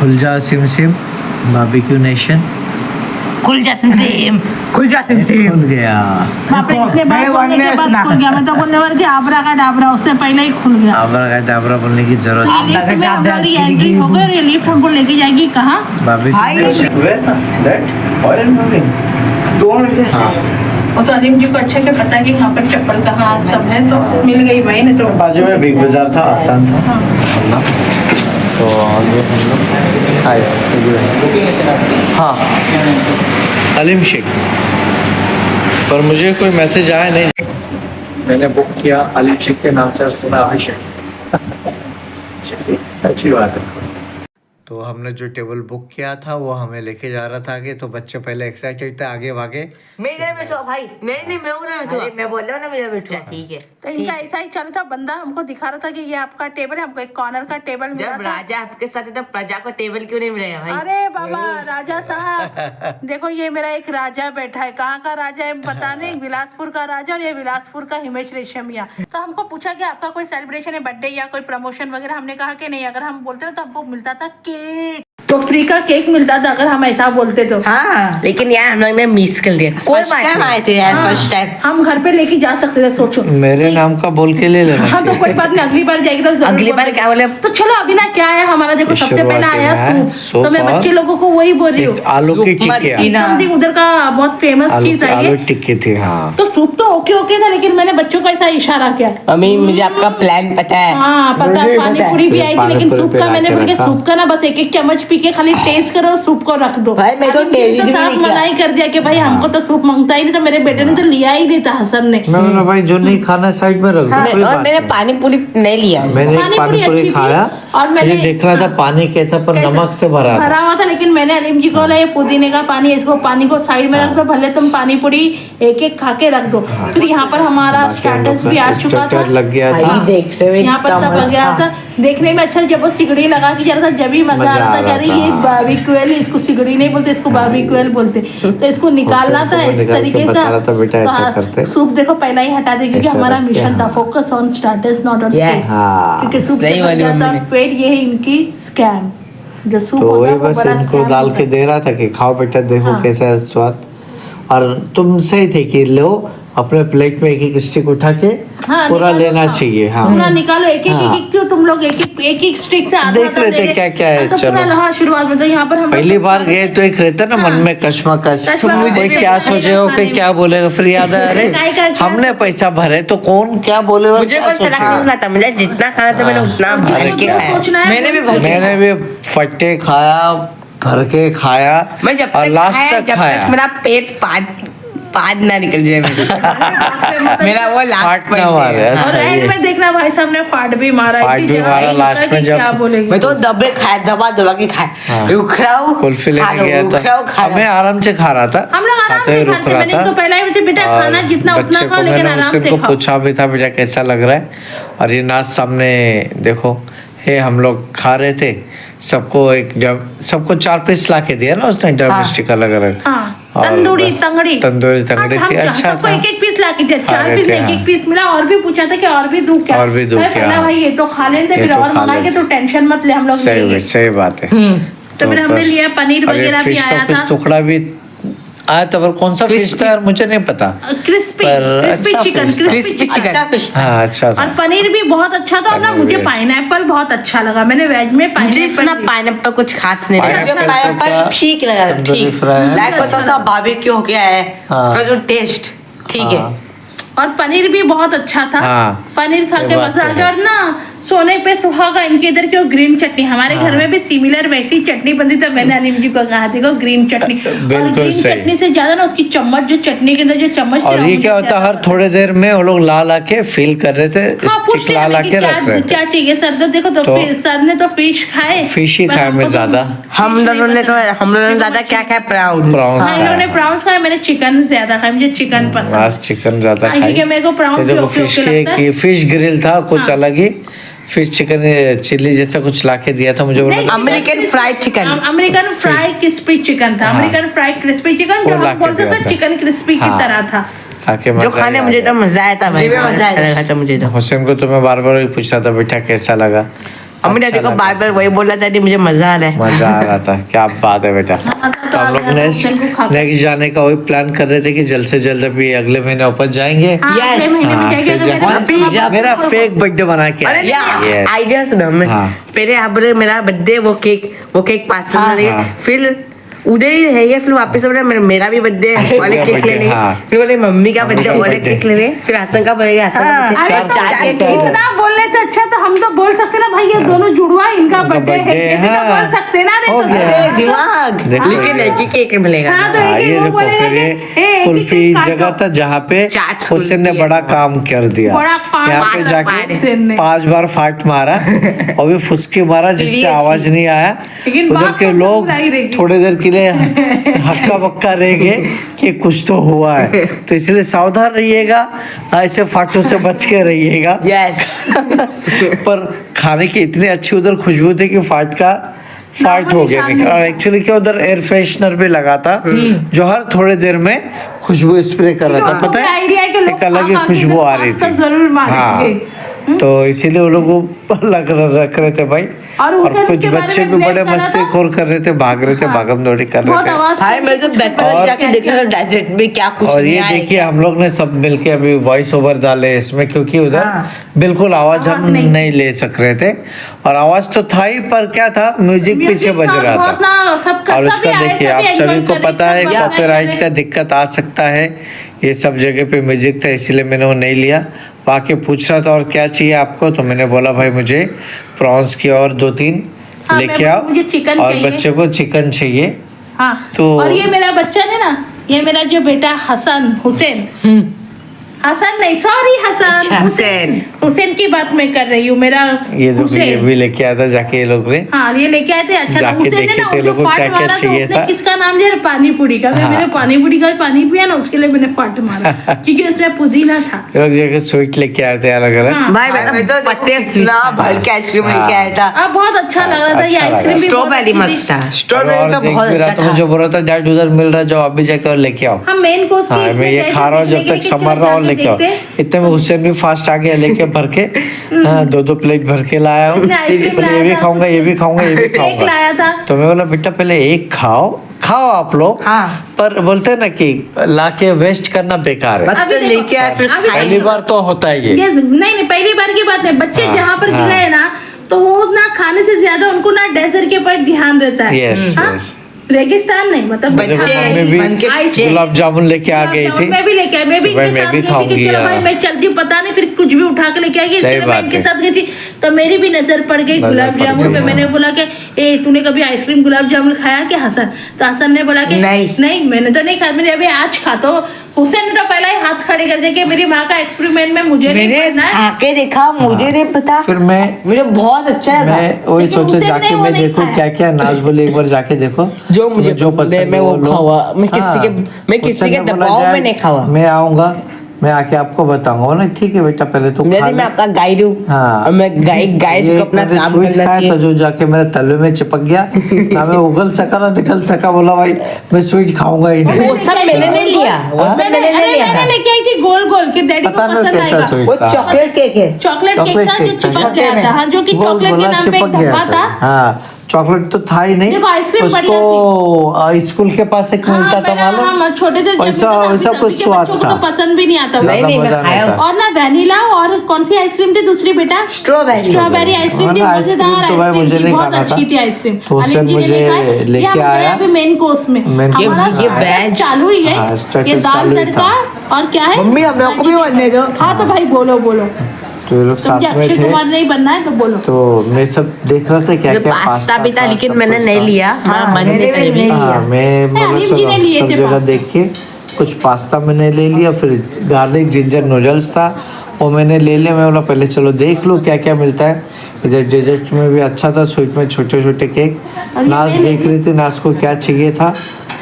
खुलजा SIM SIM Barbeque Nation खुल जा SIM खुल जा सिम सिम। खुल गया। बाप रे, इतने बार बोलने के बाद खुल गया। मैं तो बोलने वाली थी आबरा का डाबरा, उससे पहले ही खुल गया। आबरा का डाबरा बोलने की जरूरत तो ये लिफ्ट में हमारी एंट्री हो गई और ये लिफ्ट हमको लेके जाएगी कहाँ? Barbeque Nation. वो तो अलीम जी को अच्छे से पता है कि यहाँ पर चप्पल कहाँ सब है, तो मिल गई भाई ने तो। बाजू में बिग बाजार था, आसान था। तो आगे हम लोग आए। हाँ, अलीम शेख। पर मुझे कोई मैसेज आया नहीं। मैंने बुक किया अलीम शेख के नाम से और सुना अभिषेक। अच्छी बात है। तो हमने जो टेबल बुक किया था वो हमें लेके जा रहा था आगे, तो बच्चे पहले एक्साइटेड थे, आगे भागे। मेरे बैठो भाई। नहीं मैं उधर बैठूंगा। अरे मैं बोल रहा हूँ ना मेरे बैठो। ठीक है। तो इनका ऐसा ही चल था, बंदा हमको दिखा रहा था कि ये आपका टेबल है, हमको एक कॉर्नर का टेबल मिला जब था। राजा आपके साथ है तब प्रजा को टेबल क्यों नहीं मिलेगा भाई? अरे बाबा राजा साहब, देखो ये मेरा एक राजा बैठा है। कहाँ का राजा है पता नहीं, बिलासपुर का राजा, और ये बिलासपुर का हिमेश रेशमिया। तो हमको पूछा कि आपका कोई सेलिब्रेशन है, बर्थडे या कोई प्रमोशन वगैरह? हमने कहा कि नहीं। अगर हम बोलते ना तो हमको मिलता था केक, तो फ्री का केक मिलता था अगर हम ऐसा बोलते तो। हाँ लेकिन यार हम लोग ने मिस कर दिया। कोई टाइम आए थे यार, फर्स्ट टाइम। हम घर पे लेके जा सकते थे, सोचो। मेरे नाम का बोल के ले लेना। हाँ तो कोई बात नहीं, अगली बार जाएगी तो जरूर अगली बार बोलेंगे। क्या बोले? तो चलो अभी ना क्या है हमारा, देखो सबसे पहले आया सूप। तो मैं बच्चे लोगों को वही बोल रही हूँ, आलू की टिक्की। समथिंग उधर का बहुत फेमस चीज है आलू ये। टिक्की थी। हाँ, तो सूप तो ओके ओके था, लेकिन मैंने बच्चों को ऐसा इशारा किया। अम्मी मुझे आपका प्लान पता है। हाँ पता है, पानी पूरी भी आई थी, लेकिन पानी सूप पूरी का पे मैंने लाके बोल के रखा। सूप का ना बस एक एक चम्मच पी के खाली टेस्ट करो, सूप को रख दो। भाई, मैं तो अभी टेस्ट तो भी साफ नहीं किया। मना ही कर दिया कि भाई हमको तो सूप मांगता ही नहीं था। मेरे बेटे ने तो लिया ही नहीं था, हसन ने। ना भाई, जो नहीं खाना साइड में रख दो, कोई और बात मैंने नहीं। पानी पूरी नहीं लिया। मैंने पानी पानी पूरी पूरी अच्छी थी, खाया और मैंने- मुझे देख रहा था पानी कैसा, पर कैसा? नमक से भरा था। भरा हुआ था, लेकिन मैंने अलीम जी को बोला ये पुदीने का पानी, इसको पानी को साइड में रख दो, भले तुम पानी पूरी एक एक खा के रख दो। फिर यहाँ पर हमारा स्टार्टर्स भी आ चुका था, स्टार्टर लग गया था। भाई देखने में यहाँ पर इतना सब लग मस्त गया था। था। देखने में अच्छा, जब वो सिगड़ी लगा के जा रहा था जब भी मजा आ रहा था। कह रही ये बारबेक्यूएल, इसको सिगड़ी नहीं बोलते, इसको बारबेक्यूएल बोलते। तो इसको निकालना था इस निकाल के तरीके बता रहा था, बेटा तो ऐसा हाँ, करते। सूप देखो पहला ही हटा दे, क्योंकि ऐसा हमारा रखते मिशन हैं। था focus on starters not on Yes. Soup. हाँ। क्योंकि सूप सही से बन वाली जाता मम्मी है ने। पेट, ये है इनकी स्कैम। जो सूप तो होता वही है वो बस बड़ा इनको scam डाल होता के है। दे रहा था कि खाओ बेटा, देखो हाँ। कैसा है स्वाद। और तुम सही थे कि लो अपने प्लेट में एक एक स्टिक उठा के हाँ, पूरा निकालो, लेना हाँ। चाहिए। हाँ, पूरा निकालो, एक एक हाँ। एक क्यों तुम लोग एक एक स्टिक से आधा देख आधा रहे ले थे रहे। क्या-क्या है, तो पूरा चलो। हाँ, शुरुआत में तो यहाँ पर हम लोग पहली तो बार खाने गए के- तो एक रहता ना मन हाँ। में कश्मकश, कश्मकश, कोई मुझे क्या भी सोचे हो कि खाने क्या बोलेगा। फिर याद है अरे क्या हमने पैसा भरे तो कौन क्या बोले और मुझे क्या कोई फर्क सोचेगा। नहीं पड़ता, मुझे जितना खाना था मैंने उतना भर जिसको के जो खाया। सोचना है मैंने भी वो सोचना है। मैंने भी फट्टे खाया, भर के खाया, मैं जब और तक लास्ट खाया तक जब खाया। तक मेरा पेट पाद ना निकल जाए मेरा वो लास्ट फाट ना मारे। और अच्छा, एंड ये में देखना भाई साहब ने फाट भी मारा। फाट इतनी भी जगह मारा ही लास्ट होता है में कि जब- क्या बोलेंगे। मैं तो दबे खाए, दबा दबा के खाए। हाँ। रुक रहा हूँ, कुल्फी खा लेने लो, गया रुक रहा हूँ, खा था, लो। मैं आराम से खा रहा था। हम लोग आराम खाते से हुए खाते, मैंने इनको पहले ही बोला, बेटा और खाना जितना उतना बच्चे खाओ, को लेकिन मैंने आराम उससे से को खाओ। पूछा भी था बेटा कैसा लग रहा है। और ये नाच सामने देखो है, हम लोग खा रहे थे, सबको एक जब सबको 4 पीस ला के दिया ना उसने, ड्रमस्टिक अलग अलग। हाँ, और तंदूरी बस तंगड़ी तंदूरी तंगड़ी हाँ, थी, हम अच्छा सबको था। एक एक पीस ला के दिया, खा 4 रहे पीस थे, नहीं, एक हाँ। एक पीस मिला। और भी पूछा था कि और भी दूं क्या, और भी दूं मैं क्या? बोला, भाई ये तो खा लेते, ये फिर तो और खा मंगाएंगे लेते। तो टेंशन मत ले, हम लोग लेंगे। सही बात है। तो फिर हमने बस- लिया पनीर और ये वगैरह भी फिश का आया कुछ था। टुकड़ा भी आया था, पर कौन सा फिश था यार मुझे नहीं पता। क्रिस्पी पर क्रिस्पी अच्छा चिकन, fish था। Crispy chicken. अच्छा फिश था। हाँ अच्छा था। और पनीर भी बहुत अच्छा था। और ना पनीर मुझे भी अच्छा। पाइनएप्पल बहुत अच्छा लगा, मैंने वेज में मुझे इतना पाइनएप्पल पाइनएप्पल कुछ खास नहीं लगा। मुझे Pineapple तो क्या? पाइनएप्पल ठीक लगा, तंदूरी ठीक। फ्राई है। लाइक को तो सब बारबेक्यू हो गया है, हाँ। उसका जो टेस्ट ठीक है। हाँ। और पनीर भी बहुत अच्छा था। हाँ। पनीर खा ये के बात मजा तो आ गया। है। और ना सोने पे सुहागा, इनके इधर क्यों ग्रीन चटनी, हमारे घर में भी सिमिलर वैसी चटनी बनती, तो मैंने अलीम जी को कहा देखो ग्रीन चटनी। और बिल्कुल ग्रीन सही। चटनी से ज्यादा ना उसकी चम्मच, जो चटनी के अंदर जो चम्मच थी और ना, ये मुझे क्या होता ज्यादा हर थोड़े देर में वो लोग ला के फील कर रहे थे, हाँ, पूछ स्टिक ला लिया के कि रख रहे क्या थे। चाहिए सर, तो देखो तो सर ने तो फिश खाए, फिश ही पर खाया हमको मैं तो ज्यादा। हम लोगों ने ज्यादा क्या खाया, प्राउन। Prawns हाँ, इन्होंने प्राउंस खाए, मैंने चिकन ज्यादा खाया, मुझे चिकन पसंद। बस चिकन ज्यादा हाँ, खाई। क्योंकि मेरे को प्राउन ये भी देखो ओके फिश ओके लगता है। के फिश ग्रिल था कुछ हाँ। अलग ही, फिश चिकन चिल्ली जैसा कुछ ला के दिया था मुझे। बोला नहीं, American fried chicken. American fry crispy chicken था। हाँ। अमेरिकन फ्राई क्रिस्पी चिकन, वो जो ला हम के बोल सकते दिया था। चिकन क्रिस्पी की हाँ। तरह था। खा के जो मजा खाने ही आ मुझे गया। तो मजा आया था भाई, मुझे भी बहुत मजा अच्छा आया। लगा था मुझे तो। हुसैन को तो मैं बार बार पूछता था बेटा कैसा लगा, मम्मी डैडी को बार बार वही बोला था मुझे मजा आ रहा है। मजा आ रहा था। क्या बात है बेटा। तो हम लोग नेक्स्ट जाने का वही प्लान कर रहे थे कि जल्द से जल्द अभी अगले महीने वापस जाएंगे। Yes. मेरा फेक बर्थडे बना के अरे Yes. आइडिया सुनो मैं हाँ। पहले आप बोले मेरा बर्थडे वो केक पास हाँ, नहीं हाँ। फिर उधर ही रहेंगे फिर वापस बोले मेरा भी बर्थडे वाले केक birthday, ले लेंगे हाँ। फिर बोले मम्मी का बर्थडे का वाले birthday। केक ले लेंगे फिर हसन का बोलेगा हसन का birthday। अरे चार केक तो इतना बोलने से अच्छा तो हम तो बोल सकते ना भाई ये दोनों जुड़वा इनका बर्थडे है ये भी तो हाँ। बोल सकते ना रे हो तो गया। अरे दिमाग। देखो लेकिन एक ही केक मिलेगा हाँ तो हाँ, एक ये एक वो देखो बोलेगा फिर कि, ये "ए, एक कुल्फी एक काटो।" जगह था जहाँ पे चाट हुसैन ने कुल्फी बड़ा काम कर दिया। बड़ा काम यहाँ पे मारा जाके हुसैन ने। 5 बार फाट मारा और भी फुसके मारा जिससे Seriously? आवाज नहीं आया। लेकिन उधर बात के तो लोग जरूर आई रहेगी। थोड़ी देर के लिए हक्का बक्का रह गए कि कुछ तो हुआ है। तो इसलिए सावधान रहिएगा, ऐसे फाटों से बच के रहिएगा। यस। पर खाने की इतनी अच्छी उधर खुशबू थी कि फाट हो गया। निशान नहीं और था। एक्चुअली क्या उधर एयर फ्रेशनर भी लगा था जो हर थोड़े देर में खुशबू स्प्रे कर रहा था। पता है आइडिया है कि लोग एक अलग ही खा खा के खुशबू आ रही तो थी। जरूर मारेंगे। तो इसीलिए वो लोग रख रहे थे भाई। और और हुसैन कुछ उसके बारे बच्चे में भी blame बड़े कर रहा मस्ती था। खोर कर रहे थे, भाग रहे थे, भागम दौड़ी कर बहुत रहे थे। आवाज हाय मैं तो बेटर जाके देखा डेजर्ट में क्या कुछ और नहीं ये आया। देखिए हम लोग ने सब मिलके अभी वॉइस ओवर डाले इसमें क्योंकि उधर हाँ। बिल्कुल आवाज हम आवाज नहीं। नहीं ले सक रहे थे। और आवाज तो था ही पर क्या था म्यूजिक पीछे बज रहा बहुत था। ना सबका और सभी उसका आए, देखिए आप enjoy सभी को कर रहे, पता है सब मजा कॉपीराइट कर का रहे। दिक्कत आ सकता है। ये सब जगह पे म्यूजिक था इसीलिए मैंने वो नहीं लिया। बाकी पूछ रहा था और क्या चाहिए आपको, तो मैंने बोला भाई मुझे प्रॉन्स की और 2-3 हाँ, लेके मैं- आओ मुझे चिकन और चाहिए। बच्चे को चिकन चाहिए। हाँ तो- और ये मेरा बच्चा है ना, ये मेरा जो बेटा हुसैन हसन नहीं सॉरी हसन हुसैन। हुसैन की बात मैं कर रही हूँ। मेरा ये जो ये हुसैन भी लेके आया था जाके ये लोग ने। हाँ ये लेके आए थे। अच्छा था जाके हुसैन ने देखे ना थे वो जो लोगों को फाट क्या-क्या मारा तो चाहिए उसने था। किसका नाम लिया? पानी पूरी का। हाँ। मैंने पानी पूरी का पानी पिया ना उसके लिए मैंने फाट मारा क्योंकि उसमें पुदीना था। ये लोग जाके स्वीट लेके आए थे अलग अलग। हाँ। भाई मैं मैं तो तो पत्ते इतना भर के आइसक्रीम लेके आया था। अब बहुत अच्छा लग रहा था। ये अच्छा लगा। आइसक्रीम भी बहुत स्ट्रॉबेरी अच्छी थी। मस्त था। स्ट्रॉबेरी तो बहुत देख भी रहा अच्छा था, मुझे था। बोल रहा था डैड उधर मिल रहा है जाओ आप भी जाकर और लेके आओ। हम मेन कोर्स हाँ मैं ये खा रहा हूँ जब तक समर रहा और लेके आओ। इतने में हुसैन भी फास्ट आ गया लेके भर के। हाँ 2-2 प्लेट भर के लाया हूँ। उसने आइसक्रीम बोले, ये भी लाया था। खाऊंगा ये भी खाऊंगा ये भी एक खाऊंगा। लाया था। तो मैं बोला बेटा पहले एक खाओ आप लोग। हाँ। पर बोलते हैं ना कि लाके वेस्ट करना बेकार है। मत अभी देखो, लेके आए फिर अभी खाए। पहली बार तो होता है ये। Yes, नहीं पहली बार की बात नहीं। बच्चे हाँ, जहाँ पर हाँ। गए ना तो वो ना खाने से ज्यादा उनको ना डेजर्ट के ऊपर ध्यान देता है। Yes, हाँ? yes। रेगिस्तान नहीं मतलब बच्चे मम्मी भी बन के आइसक्रीम- गुलाब जामुन लेके आ गई थी। मैं भी लेके आई। मैं भी तो भाई इनके मैं साथ भी गई थी कि खाऊंगी चलो भाई यार। मैं चलती हूँ, पता नहीं फिर कुछ भी उठा के लेके आएगी। सही इसलिए मैं बात इनके है। साथ गई थी तो मेरी भी नजर पड़ गई नजर गुलाब पड़ जामुन गई, पे। मैंने बोला कि ए तूने कभी आइसक्रीम गुलाब जामुन खाया क्या हसन? तो हसन ने बोला कि नहीं मैंने तो नहीं खाया। मैंने अभी आज खा। तो हुसैन ने तो पहले ही हाथ खड़े कर दिया कि मेरी माँ का एक्सपेरिमेंट में मुझे नहीं मैंने करना है। खा के देखा मुझे नहीं पता। फिर मैं मुझे बहुत अच्छा लगा। मैं वही लेकिन सोचा हुसैन जाके ने वो मैं नहीं देखूं खाया। क्या क्या नाज बोले एक बार जाके देखो जो मुझे पसंद है, मैं वो लो। खाऊंगा। मैं किसी के- हाँ। मैं किसी हुसैन के ने बोला, दबाव में "डैड, नहीं खाऊंगा।" मैं आऊंगा मैं आके आपको बताऊंगा ना। ठीक है बेटा पहले तो खा यदि ले। मैं आपका गाइड हूँ हाँ। और मैं गाइड ये को अपना मैंने काम स्वीट करना खाया था चाहिए। जो जाके मेरे तलवे में चिपक गया ना मैं उगल सका ना निकल सका। बोला भाई मैं स्वीट खाऊंगा ही नहीं। वो सब मैंने नहीं लिया वो सब मैंने नहीं लिया मैंने लेके आई थी गोल गोल के डैडी को पता नहीं पसंद कैसा आएगा। स्वीट वो था। चॉकलेट केक है। चॉकलेट केक चॉकलेट था जो केक था। चिपक गया था। हाँ जो कि गोल चॉकलेट के गोला नाम पे एक चिपक गया धब्बा था। हाँ चॉकलेट तो था ही नहीं। देखो, आइसक्रीम उसको स्कूल के पास एक हाँ, मिलता था पहले मालूम। हम छोटे थे जब वैसा होता था, वैसा अभी कुछ के स्वाद बच्चों को था। तो पसंद भी नहीं आता। नहीं, ज्यादा मैं मजा नहीं खाया था। और ना वैनिला और कौन सी आइसक्रीम थी दूसरी बेटा? स्ट्रॉबेरी। स्ट्रॉबेरी आइसक्रीम थी। हाँ, मजेदार आइसक्रीम तो भाई आइसक्रीम मुझे थी, नहीं बहुत खाना था। अच्छी थी आइसक्रीम। तो उससे अनिल जी ने मुझे नहीं खाई। लेके ये हम गए आया। अभी मेन कोर्स में मेन कोर्स हमारा में, हाँ। स्टार्टर चालू ही है। हाँ, स्टार्टर ये दाल चालू ही तड़का और क्या है? मम्मी हम लोग को भी बनने दो। हाँ तो भाई बोलो बोलो। तो ये लोग तुम साथ क्या में अक्षय थे कुमार नहीं बनना है तो बोलो। तो मैं सब देख रहा था क्या जो क्या पास्ता भी था लेकिन सब मैंने कुछ नहीं था। लिया हाँ, मेरा मन मैंने नहीं था भी ये भी। नहीं हाँ मैं बोला अनिल जी चलो ने लिए सब थे जगह पास्ता। देख के कुछ पास्ता मैंने ले लिया। फिर गार्लिक जिंजर नूडल्स था वो मैंने ले लिया। मैं बोला पहले चलो देख लो क्या क्या मिलता है। इधर डेजर्ट में भी अच्छा था, स्वीट में छोटे छोटे केक। और ये नाज मैं देख रही थी नाज को क्या चाहिए था।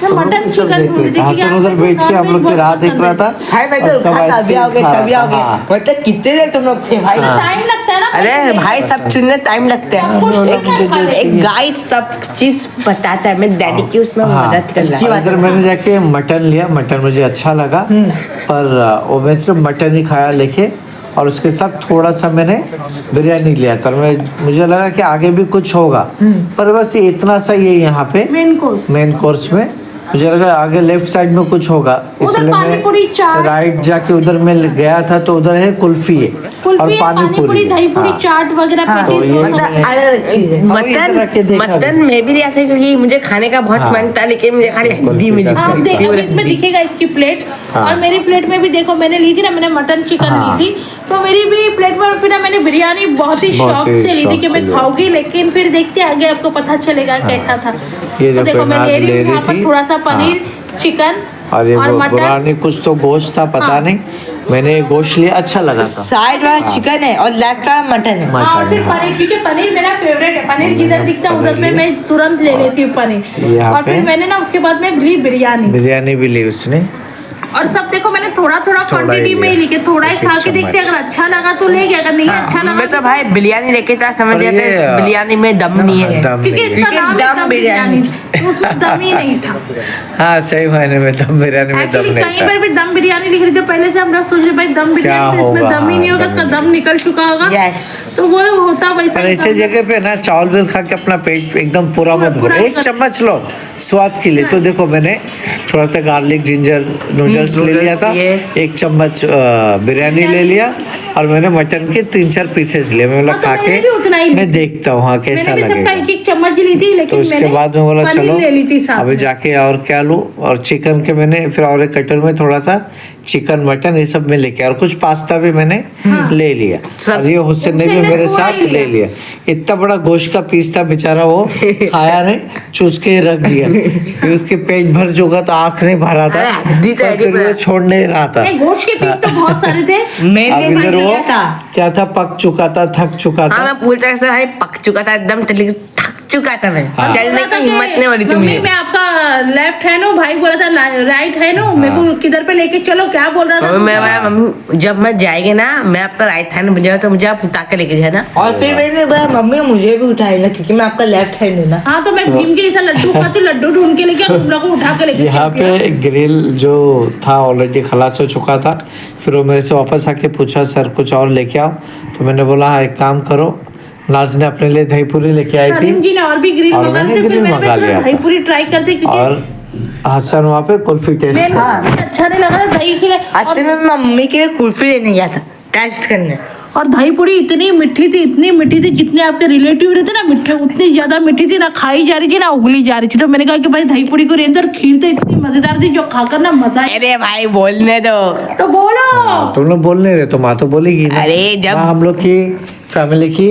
मैं तो मटन हम सब चिकन देख ढूंढ रहे रही थे। थी कि हसन आप उधर लोगों बैठ को के हम लोग की बहुत राह देख पसंद रहा है। था। भाई मैं और तो सब कभी आइसक्रीम आओगे खा रहा कभी था। आओगे हाँ। मतलब कितने देर तुम लोग थे भाई। टाइम लगता है ना। अरे भाई सब चुनने टाइम लगता है कुछ नहीं कर पा रहे। एक गाइड सब चीज बताता है मैं डैडी की उसमें हाँ। मदद कर अच्छी रहा बात इधर मैंने जाके मटन लिया। मटन मुझे अच्छा लगा पर वो मैं सिर्फ मटन ही खाया लेके। और उसके साथ थोड़ा सा मैंने बिरयानी लिया था। मुझे लगा कि आगे भी कुछ होगा, पर बस ये इतना सा ये यहाँ पे मेन कोर्स में मुझे लगा आगे लेफ्ट साइड में कुछ होगा, इसलिए मैं राइट जाके उधर में गया था। तो उधर है कुल्फी है और पानी पूरी, दही पूरी, चाट वगैरह, पैटीज, अलग चीज है। मटन मैं भी लिया था क्योंकि मुझे खाने का बहुत मन था, लेकिन मुझे खाली हड्डी मिली। आप देखो इसमें दिखेगा इसकी प्लेट, और मेरी प्लेट में भी देखो मैंने ली थी ना, मैंने मटन चिकन ली थी, तो मेरी भी प्लेट में फिर मैंने बिरयानी बहुत ही शौक से ली थी कि मैं खाऊंगी, लेकिन फिर देखते आगे आपको पता चलेगा कैसा था। तो देखो मैं ले रही हूँ यहाँ पर थोड़ा सा पनीर, चिकन और ये और मटन। बिरयानी कुछ तो गोश्त था, पता नहीं, मैंने गोश्त लिया, अच्छा लगा था। साइड वाला चिकन है और लेफ्ट वाला मटन है। और फिर पनीर, क्योंकि पनीर मेरा फेवरेट है, पनीर जिधर दिखता है उधर पे मैं तुरंत ले लेती हूँ पनीर। और फिर मैंने ना उसके बाद में ली बिरयानी भी ली उसने। और सब देखो मैंने थोड़ा क्वांटिटी में ही लेके, थोड़ा ही खा के देखते, अगर अच्छा लगा तो ले गया, अगर नहीं अच्छा लगा मैं तो भाई बिरयानी लेके था, समझ गया था इस बिरयानी में दम नहीं है, क्योंकि इसका नाम दम बिरयानी, उसमें दम ही नहीं था। हाँ सही मायने में दम बिरयानी में दम एक्चुअली नहीं कहीं था। पर भी दम बिरयानी लिख रही थी पहले से, हम लोग सोच रहे भाई दम बिरयानी तो इसमें दम ही नहीं होगा, इसका दम निकल चुका होगा। यस, तो वो होता वैसा ही। ऐसे जगह पे ना चावल भी खा के अपना पेट एकदम पूरा मत भरो, एक चम्मच लो स्वाद के लिए। तो देखो मैंने थोड़ा सा गार्लिक जिंजर नूडल्स ले लिया था, एक चम्मच बिरयानी ले लिया, और मैंने मटन के 3-4 पीसेस लिए। मैं बोला खा के मैं देखता हूँ हाँ कैसा लगेगा। एक चम्मच ली थी, लेकिन तो उसके बाद में बोला चलो ले ली थी साथ अभी जाके और क्या लूँ, और चिकन के मैंने फिर और एक कटर में थोड़ा सा चिकन मटन ये सब में लेके, और कुछ पास्ता भी मैंने ले लिया, और ये हुसैन ने भी मेरे साथ ले लिया। इतना बड़ा गोश्त का पीस था, बेचारा वो खाया नहीं, चूस के रख दिया। फिर उसके पेट भर चुका तो आँख नहीं भरा था, पर फिर वो छोड़ नहीं रहा था। गोश्त के पीस तो बहुत सारे थे। मैंने भी लिया था। क्या था, पक चुका था, थक चुका था। मैं पूरी तरह से भाई पक चुका था एकदम, थक चुका था मैं, चलने की हिम्मत नहीं हो रही थी मुझे। मैं आपका लेफ्ट है ना, भाई बोला था राइट है ना, मेरे को किधर पे लेके चलो, क्या बोल रहा था? मैं जब मैं जाएंगे ना, मैं आपका राइट हैंड बन जाऊँ तो मुझे आप उठा के लेके जाना। और फिर मैंने बोला मम्मी मुझे भी उठाए ना, क्योंकि मैं आपका लेफ्ट हैंड हूँ ना। हाँ तो मैं भीम के जैसा लड्डू खाती, लड्डू ढूंढ के लेके हम लोग को उठा के लेके यहाँ पे ग्रिल जो था ऑलरेडी खलास हो चुका था। फिर वो मेरे से वापस आके पूछा सर कुछ और लेके आओ, तो मैंने बोला हाँ एक काम करो, नाज ने अपने लिए दही पूरी लेके आई थी, जी ने और भी ग्रिल और मंगा मैंने थे, फिर ग्रिल मंगा मैंने लिया दही था। पूरी ट्राई करते, क्योंकि और हसन वहाँ पे कुल्फी टेस्ट मेरे को अच्छा नहीं लगा दही के लिए। असल में मम्मी के लिए कुल्फी लेने गया था टेस्ट करने, और दही पूरी इतनी मीठी थी, जितने आपके रिलेटिव रहते ना मीठे, उतनी ज्यादा मीठी थी, ना खाई जा रही थी ना उगली जा रही थी। तो मैंने कहा कि भाई दही पूरी को रेंज, और खीर तो इतनी मजेदार थी जो खाकर ना मजा। अरे भाई बोलने दो तो बोलो, तुम लोग बोल नहीं रहे तो माँ तो बोलेगी ना। अरे जब हम लोग की फैमिली की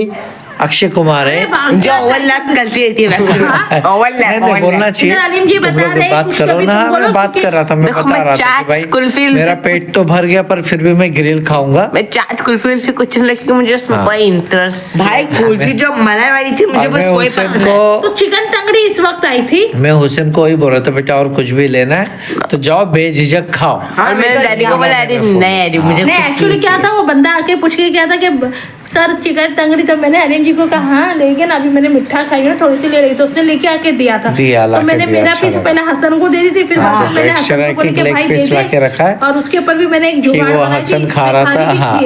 अक्षय कुमार है, जो ओवरलैप करती रहती है। नहीं, बोलना चाहिए। अलीम जी तुम बता लोग रहे बात कुछ करो कभी ना, तुम बोलो, मैं बात कर रहा था, मैं देखो, बता मैं रहा था चाट कि भाई कुल्फी मेरा पेट तो भर गया, पर फिर भी मैं ग्रिल खाऊंगा। मैं चाट कुल्फी फिर कुछ नहीं, क्योंकि मुझे उसमें कोई इंटरेस्ट। भाई कुल्फी जो मलाई वाली थी मुझे और बस मैं वही हुसैन पसंद है। को तो चिकन तंगड़ी इस वक्त आई थी। मैं हुसैन को वही बोल रहा था, बेटा और कुछ भी लेना है तो जाओ बेझिझक खाओ। और मैंने डैडी को बोला अरे नहीं अरे मुझे नहीं, कुछ एक्चुअली क्या था, वो बंदा आके पूछ के क्या था कि सर चिकन तंगड़ी, तो मैंने अलीम जी को कहा हाँ लेकिन अभी मैंने मिठा खाई ना, थोड़ी सी ले रही, तो उसने लेके आके दिया था। तो मैंने मेरा पीस पहले हसन को दे दी थी, फिर बाद में मैंने हसन को बोला कि भाई दे दे, और उसके ऊपर भी मैंने एक जुगाड़ वो बनाई हसन थी, खा रहा था। हाँ,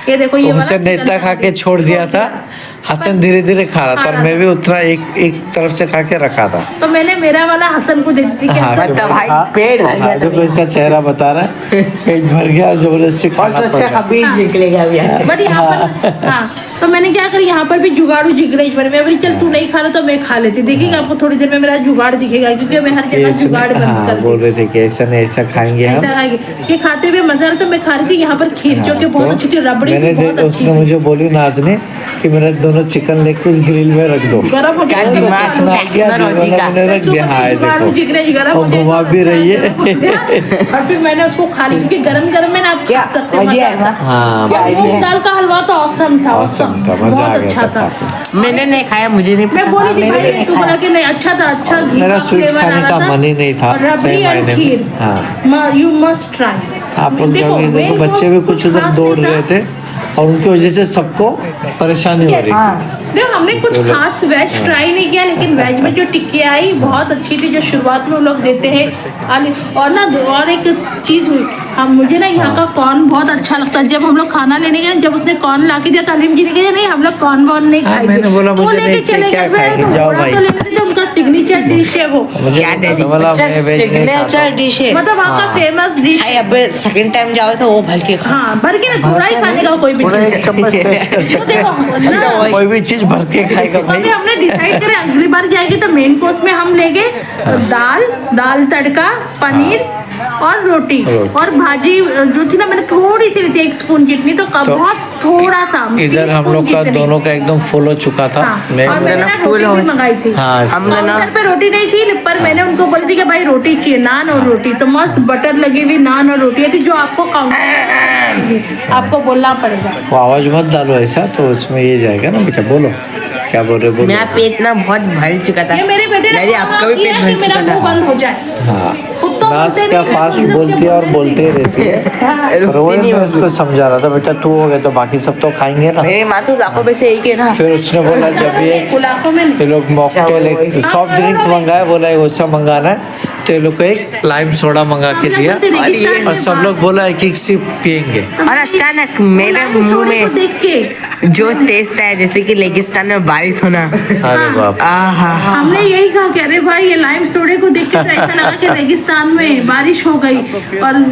ये देखो ये हुसैन ने इतना खा के छोड़ दिया था, हसन धीरे धीरे खा रहा था, और मैं भी उतना एक तरफ से खा के रखा था। तो मैंने मेरा वाला हसन को दे दी थी कि हसन मतलब भाई हाँ, पेट भर गया देखो इसका चेहरा बता रहा है, पेट भर गया, जबरदस्ती और खाना पड़ सोचा रहा है। अभी निकलेगा अभी ऐसे। बट यहाँ पर हाँ, तो मैंने क्या करी, यहाँ पर भी जुगाड़ू जिगरे मैं बोली चल तू नहीं खा रहा तो मैं खा लेती, देखिएगा आपको थोड़ी देर में मेरा जुगाड़ दिखेगा, क्योंकि मैं हर जगह जुगाड़ बंद कर बोल रहे थे कि ऐसा नहीं ऐसा खाएंगे हम। ऐसा खाएंगे, ये खाते हुए मजा तो मैं खा रही थी। यहाँ पर खीर जो कि बहुत अच्छी थी, रबड़ी भी बहुत अच्छी उसने थी। मुझे बोली नाज ने कि मेरा दोनों चिकन लेग पीस ग्रिल में रख दो। गरम हो क्या जाएगा, दिमाग गरम हो का जाएगा। टेक्नोलॉजी का मैंने रख दिया। हाँ जुगाड़ू जिगरे गरम वो हो जाएगा, घुमा भी अच्छा रही है। गरम हो गया। और फिर मैंने उसको खा ली, क्योंकि गरम गरम में ना आप क्या खा सकते आइडिया है मजा ना? हाँ, क्या और आइडिया मूंग है? दाल का हलवा तो औसम था, औसम औसम था, मजा आ बहुत गया अच्छा था था। मैंने नहीं खाया, मुझे नहीं मैं बोली थी मैंने भाई, भी तू खाया। बोला कि नहीं अच्छा था, अच्छा घी मेरा का स्वीट फ्लेवर आ खाने रहा का था, मन ही नहीं था, और रबड़ी सही एंड मायने में। खीर, हाँ। You must try. आप लोग देखो बच्चे भी कुछ उधर दौड़ रहे थे, और उनकी वजह से सबको परेशानी हो रही है। देखो हमने कुछ खास वेज ट्राई नहीं किया, लेकिन वेज में जो टिक्की आई बहुत अच्छी थी, जो शुरुआत में वो लोग देते हैं। और ना और एक चीज़ हुई, हम मुझे ना यहाँ का कॉर्न बहुत अच्छा लगता है। जब हम लोग खाना लेने गए, जब उसने कॉर्न ला के दिया तो अलीम जी ने कहा नहीं हम लोग कॉर्न वॉर्न नहीं खाएंगे। मैंने बोला वो मुझे लेके नहीं चले क्या गए, खाएंगे, जाओ भाई। तो लेते थे, उनका सिग्नेचर डिश है वो, मुझे क्या दे दी? बोला मैं वेज नहीं खाता सिग्नेचर डिश है मतलब वहाँ का फेमस डिश। भाई अब सेकंड टाइम जाओ तो वो भर के खा हाँ भर के ना, थोड़ा ही खाने का कोई भी पूरा नहीं। एक चम्मच टेस्ट कर तो सकते देखो हैं। ना, कोई भी चीज भर के खाएगा अभी भाई। हमने डिसाइड करें अगली बार जाएगी तो मेन कोर्स में हम लेंगे दाल तड़का, पनीर और रोटी और भाजी जो थी ना, मैंने थोड़ी सी ली थी, 1 स्पून जितनी, तो कब बहुत थोड़ा था। इधर 3 हम स्पून लोग का जितनी। दोनों का एकदम फुल हो चुका था। हाँ, मैं और मैंने ना फुल रोटी भी हो- मंगाई थी। हाँ हम लोग ना काउंटर पे रोटी नहीं थी, पर मैंने उनको बोली थी कि भाई रोटी चाहिए, नान और रोटी। तो मस्त बटर लगी हुई नान और रोटी थी, जो आपको काउंटर आपको बोलना पड़ेगा। वो आवाज मत डालो ऐसा, तो उसमें ये जाएगा ना बेटा। बोलो क्या बोल रहे हो, बोलो। मेरा पेट ना बहुत भर चुका था। ये मेरे बेटे ने डैडी आपका भी किया पेट कि भर मेरा चुका मुंह था। बंद हो जाए। हाँ खुद तो नाच बोलते क्या नहीं, फास्ट मतलब बोलती है और बोलते ही रहती है। हाँ। पर वही नहीं मैं बोलती। उसको समझा रहा था, बेटा तू हो गया तो बाकी सब तो खाएंगे ना। मेरे माँ तो लाखों में से एक है ना। फिर उसने बोला जब ये गुलाबों में नहीं। ये लोग मॉकटेल एक सॉफ्ट ड्रिंक मंगाए, बोला एक वैसा मंगाना है, तो ये लोग को एक लाइम सोडा मंगा के दिया और सब लोग बोला एक एक सिप पियेंगे। और अचानक मेरे मुंह सोडे को में देख के जो टेस्ट है, जैसे कि रेगिस्तान में बारिश होना। अरे बाप, आहा हमने यही कहा कि अरे भाई ये लाइम सोडे को देख के तो ऐसा लगा कि रेगिस्तान में बारिश हो गई और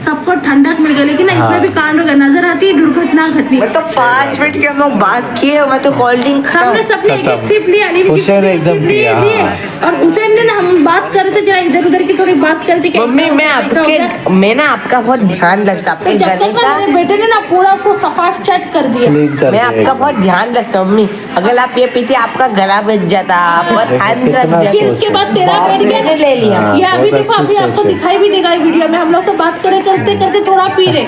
सबको ठंडक मिल गई। लेकिन इसमें भी कांड हो गया, नजर आती है दुर्घटना घटनी। मतलब 5 मिनट के हम लोग बात किए, मैं तो कोल्ड ड्रिंक हमने सबने एक खत्म। सिप लिया, अली भी हुसैन एक एकदम सिप लिए पिया, और हुसैन ने ना, हम बात कर रहे थे जरा इधर उधर की थोड़ी बात कर रहे थे कि मम्मी ऐसा हो मैं गया, ऐसा हो गया। मैं ना आपका बहुत ध्यान रखता तो अपने जब गले तक ना का। मेरे बेटे ने ना पूरा उसको सफाश चट कर दिया। क्लीन कर मैं दिया आपका एकदम। बहुत ध्यान रखता हूँ मम्मी। अगर आप ये पीते आपका गला बच जाता, आप बहुत देखो ध्यान कितना रख फिर सोच उसके है। बाद तेरा बाप बैठ गया मैंने ले लिया। हाँ, ये अभी बहुत देखो, अच्छी अभी आपको सोच है। दिखाई भी देगा वीडियो में। हम लोग तो बात करते करते थोड़ा पी रहे,